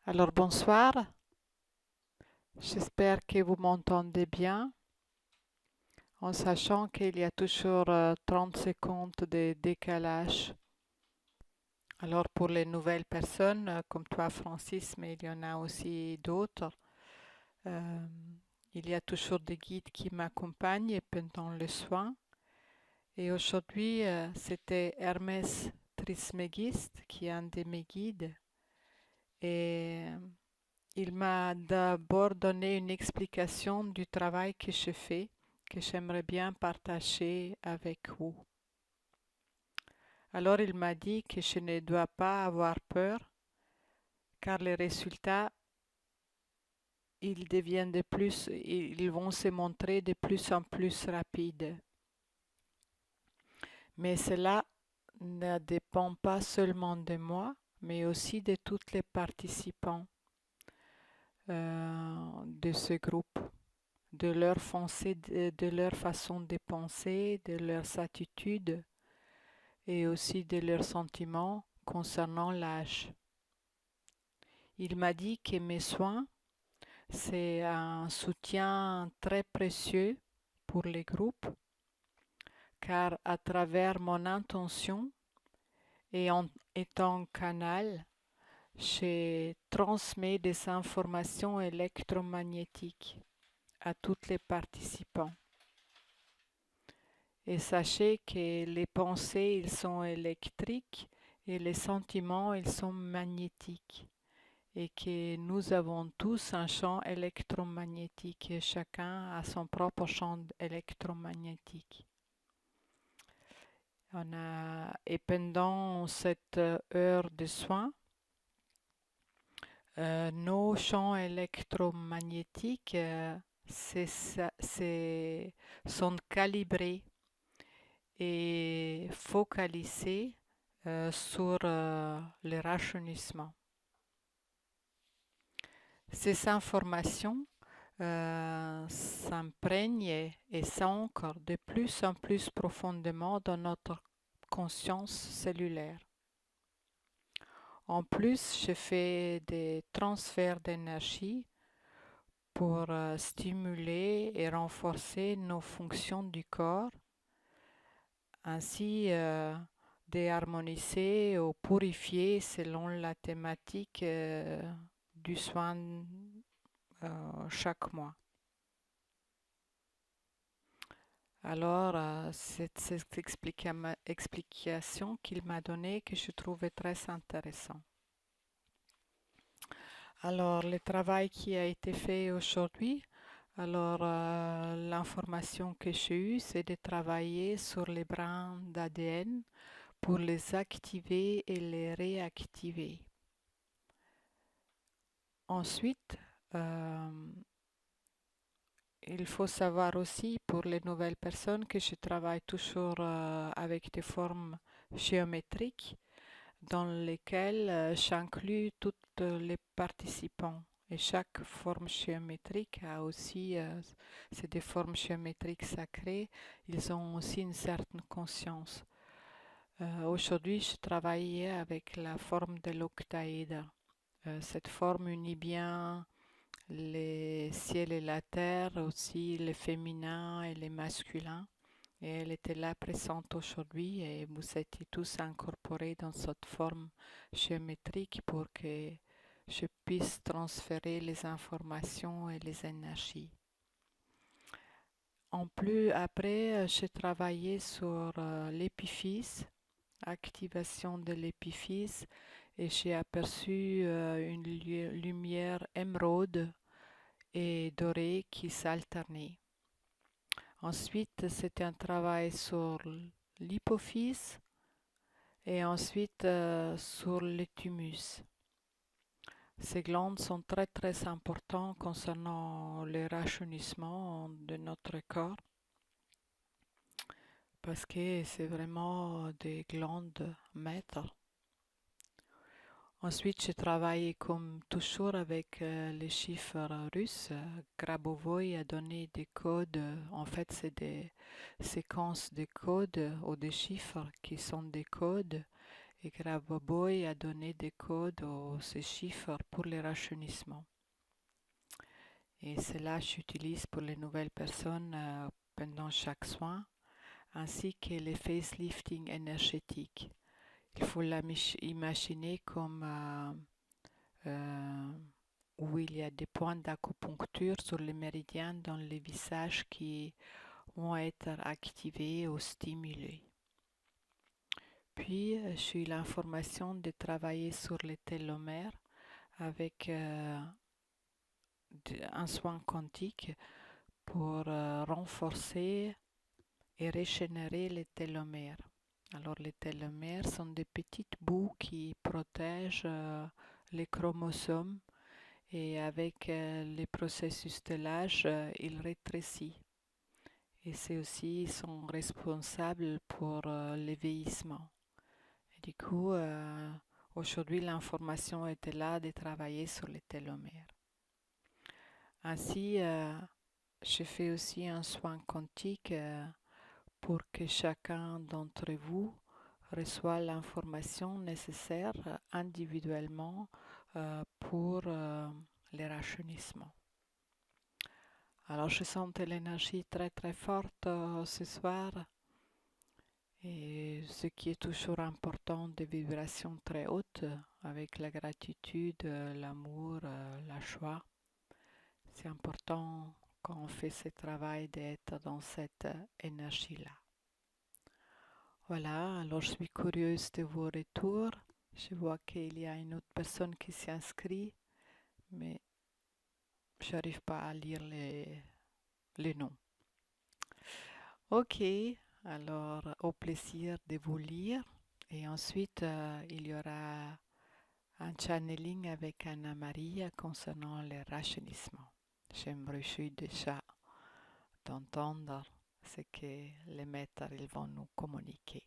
Alors bonsoir, j'espère que vous m'entendez bien, en sachant qu'il y a toujours 30 secondes de décalage. Alors pour les nouvelles personnes, comme toi Francis, mais il y en a aussi d'autres, euh, il y a toujours des guides qui m'accompagnent pendant le soin. Et aujourd'hui, c'était Hermès Trismégiste qui est un de mes guides. Et il m'a d'abord donné une explication du travail que je fais, que j'aimerais bien partager avec vous. Alors il m'a dit que je ne dois pas avoir peur, car les résultats, ils vont se montrer de plus en plus rapides. Mais cela ne dépend pas seulement de moi, mais aussi de tous les participants de ce groupe. De leur façon de penser, de leurs attitudes et aussi de leurs sentiments concernant l'âge. Il m'a dit que mes soins, c'est un soutien très précieux pour les groupes, car à travers mon intention et en étant canal, je transmets des informations électromagnétiques à tous les participants. Et sachez que les pensées, ils sont électriques et les sentiments, ils sont magnétiques. Et que nous avons tous un champ électromagnétique et chacun a son propre champ électromagnétique. Et pendant cette heure de soins, nos champs électromagnétiques sont calibrés et focalisé sur le rajeunissement. Ces informations s'imprègnent et s'ancrent de plus en plus profondément dans notre conscience cellulaire. En plus, je fais des transferts d'énergie pour stimuler et renforcer nos fonctions du corps, ainsi déharmoniser ou purifier selon la thématique du soin chaque mois. Alors, c'est cette explication qu'il m'a donnée que je trouvais très intéressant. Alors, le travail qui a été fait aujourd'hui, alors l'information que j'ai eue, c'est de travailler sur les brins d'ADN pour les activer et les réactiver. Ensuite, il faut savoir aussi pour les nouvelles personnes que je travaille toujours avec des formes géométriques dans lesquelles j'inclus tous les participants. Et chaque forme géométrique a aussi, c'est des formes géométriques sacrées, ils ont aussi une certaine conscience. Aujourd'hui, je travaillais avec la forme de l'octaèdre. Cette forme unit bien les ciels et la terre, aussi les féminins et les masculins. Et elle était là présente aujourd'hui et vous étiez tous incorporés dans cette forme géométrique pour que je puisse transférer les informations et les énergies. En plus, après, j'ai travaillé sur l'épiphyse, activation de l'épiphyse, et j'ai aperçu une lumière émeraude et dorée qui s'alternait. Ensuite, c'était un travail sur l'hypophyse et ensuite sur le thymus. Ces glandes sont très très importantes concernant le rajeunissement de notre corps parce que c'est vraiment des glandes maîtres. Ensuite, j'ai travaillé comme toujours avec les chiffres russes. Grabovoi a donné des codes. En fait, c'est des séquences de codes ou des chiffres qui sont des codes. et Grabovoi a donné des codes ou ces chiffres pour les rajeunissements. Et cela j'utilise pour les nouvelles personnes pendant chaque soin, ainsi que les facelifting énergétiques. Il faut l'imaginer comme où il y a des points d'acupuncture sur les méridiens dans les visages qui vont être activés ou stimulés. Puis, j'ai eu l'information de travailler sur les télomères avec un soin quantique pour renforcer et régénérer les télomères. Alors, les télomères sont des petites bouts qui protègent les chromosomes et avec les processus de l'âge, ils rétrécissent. Et c'est aussi, ils sont responsables pour le vieillissement. Et du coup, aujourd'hui, l'information était là de travailler sur les télomères. Ainsi, je fais aussi un soin quantique pour que chacun d'entre vous reçoit l'information nécessaire individuellement pour les rajeunissements. Alors, je sentais l'énergie très très forte ce soir. Et ce qui est toujours important, des vibrations très hautes, avec la gratitude, l'amour, la joie. C'est important quand on fait ce travail d'être dans cette énergie-là. Voilà, alors je suis curieuse de vos retours. Je vois qu'il y a une autre personne qui s'inscrit, mais je n'arrive pas à lire les noms. Ok, alors au plaisir de vous lire. Et ensuite, il y aura un channeling avec Anna Maria concernant le rajeunissements. Je me réjouis déjà d'entendre ce que les maîtres ils vont nous communiquer.